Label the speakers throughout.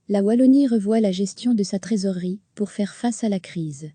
Speaker 1: La Wallonie revoit la gestion de sa trésorerie pour faire face à la crise.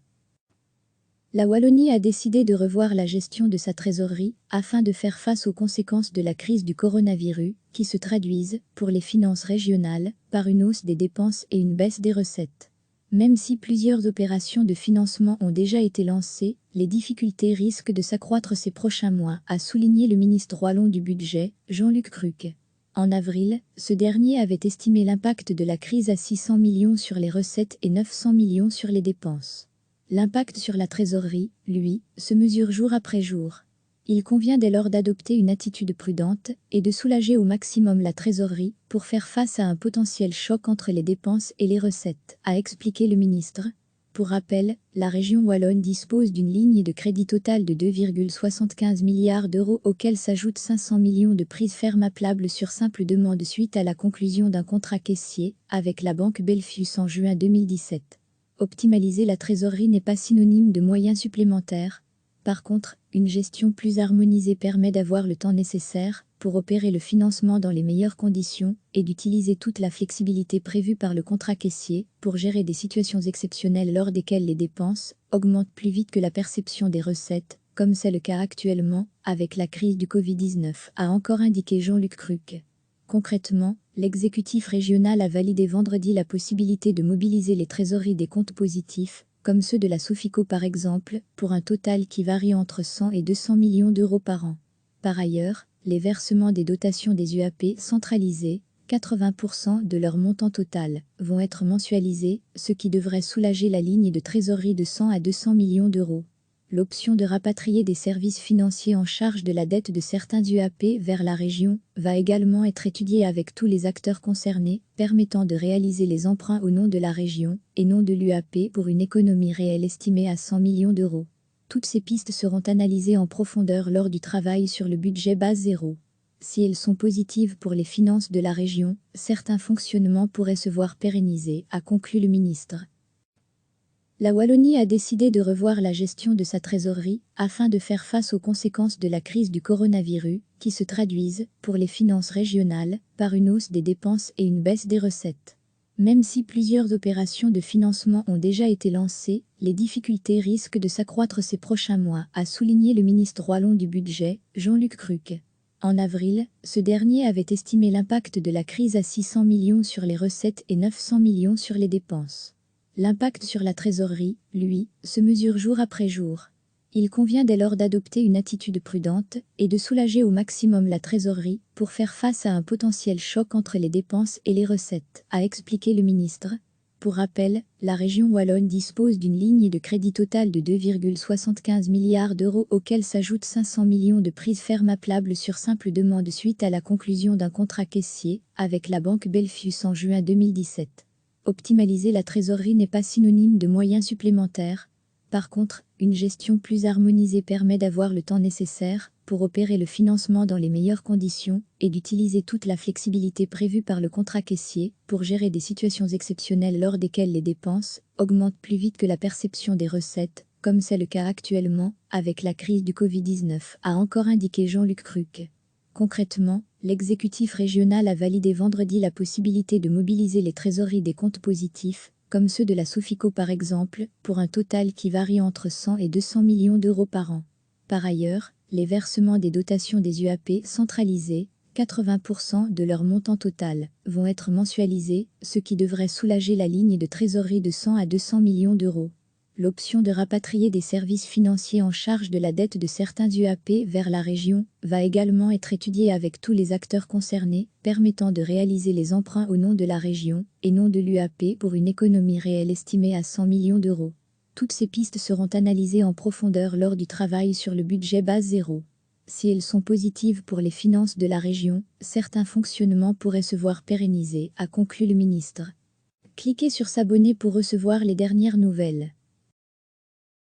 Speaker 1: La Wallonie a décidé de revoir la gestion de sa trésorerie afin de faire face aux conséquences de la crise du coronavirus, qui se traduisent, pour les finances régionales, par une hausse des dépenses et une baisse des recettes. Même si plusieurs opérations de financement ont déjà été lancées, les difficultés risquent de s'accroître ces prochains mois, a souligné le ministre wallon du Budget, Jean-Luc Cruque. En avril, ce dernier avait estimé l'impact de la crise à 600 millions sur les recettes et 900 millions sur les dépenses. L'impact sur la trésorerie, lui, se mesure jour après jour. Il convient dès lors d'adopter une attitude prudente et de soulager au maximum la trésorerie pour faire face à un potentiel choc entre les dépenses et les recettes, a expliqué le ministre. Pour rappel, la région wallonne dispose d'une ligne de crédit totale de 2,75 milliards d'euros auxquels s'ajoutent 500 millions de prises fermes appelables sur simple demande suite à la conclusion d'un contrat caissier avec la banque Belfius en juin 2017. Optimaliser la trésorerie n'est pas synonyme de moyens supplémentaires. Par contre, une gestion plus harmonisée permet d'avoir le temps nécessaire pour opérer le financement dans les meilleures conditions et d'utiliser toute la flexibilité prévue par le contrat caissier pour gérer des situations exceptionnelles lors desquelles les dépenses augmentent plus vite que la perception des recettes, comme c'est le cas actuellement avec la crise du Covid-19, a encore indiqué Jean-Luc Cruque. Concrètement, l'exécutif régional a validé vendredi la possibilité de mobiliser les trésoreries des comptes positifs, comme ceux de la Sofico par exemple, pour un total qui varie entre 100 et 200 millions d'euros par an. Par ailleurs, les versements des dotations des UAP centralisés, 80% de leur montant total, vont être mensualisés, ce qui devrait soulager la ligne de trésorerie de 100 à 200 millions d'euros. L'option de rapatrier des services financiers en charge de la dette de certains UAP vers la région va également être étudiée avec tous les acteurs concernés, permettant de réaliser les emprunts au nom de la région et non de l'UAP pour une économie réelle estimée à 100 millions d'euros. Toutes ces pistes seront analysées en profondeur lors du travail sur le budget base zéro. Si elles sont positives pour les finances de la région, certains fonctionnements pourraient se voir pérennisés, a conclu le ministre. La Wallonie a décidé de revoir la gestion de sa trésorerie afin de faire face aux conséquences de la crise du coronavirus, qui se traduisent, pour les finances régionales, par une hausse des dépenses et une baisse des recettes. Même si plusieurs opérations de financement ont déjà été lancées, les difficultés risquent de s'accroître ces prochains mois, a souligné le ministre wallon du Budget, Jean-Luc Cruque. En avril, ce dernier avait estimé l'impact de la crise à 600 millions sur les recettes et 900 millions sur les dépenses. L'impact sur la trésorerie, lui, se mesure jour après jour. Il convient dès lors d'adopter une attitude prudente et de soulager au maximum la trésorerie pour faire face à un potentiel choc entre les dépenses et les recettes, a expliqué le ministre. Pour rappel, la région wallonne dispose d'une ligne de crédit totale de 2,75 milliards d'euros auxquels s'ajoutent 500 millions de prises fermes appelables sur simple demande suite à la conclusion d'un contrat caissier avec la banque Belfius en juin 2017. Optimaliser la trésorerie n'est pas synonyme de moyens supplémentaires. Par contre, une gestion plus harmonisée permet d'avoir le temps nécessaire pour opérer le financement dans les meilleures conditions et d'utiliser toute la flexibilité prévue par le contrat caissier pour gérer des situations exceptionnelles lors desquelles les dépenses augmentent plus vite que la perception des recettes, comme c'est le cas actuellement avec la crise du Covid-19, a encore indiqué Jean-Luc Cruque. Concrètement, l'exécutif régional a validé vendredi la possibilité de mobiliser les trésoreries des comptes positifs, comme ceux de la Sofico par exemple, pour un total qui varie entre 100 et 200 millions d'euros par an. Par ailleurs, les versements des dotations des UAP centralisés, 80% de leur montant total, vont être mensualisés, ce qui devrait soulager la ligne de trésorerie de 100 à 200 millions d'euros. L'option de rapatrier des services financiers en charge de la dette de certains UAP vers la région va également être étudiée avec tous les acteurs concernés, permettant de réaliser les emprunts au nom de la région et non de l'UAP pour une économie réelle estimée à 100 millions d'euros. Toutes ces pistes seront analysées en profondeur lors du travail sur le budget base zéro. Si elles sont positives pour les finances de la région, certains fonctionnements pourraient se voir pérennisés, a conclu le ministre. Cliquez sur s'abonner pour recevoir les dernières nouvelles.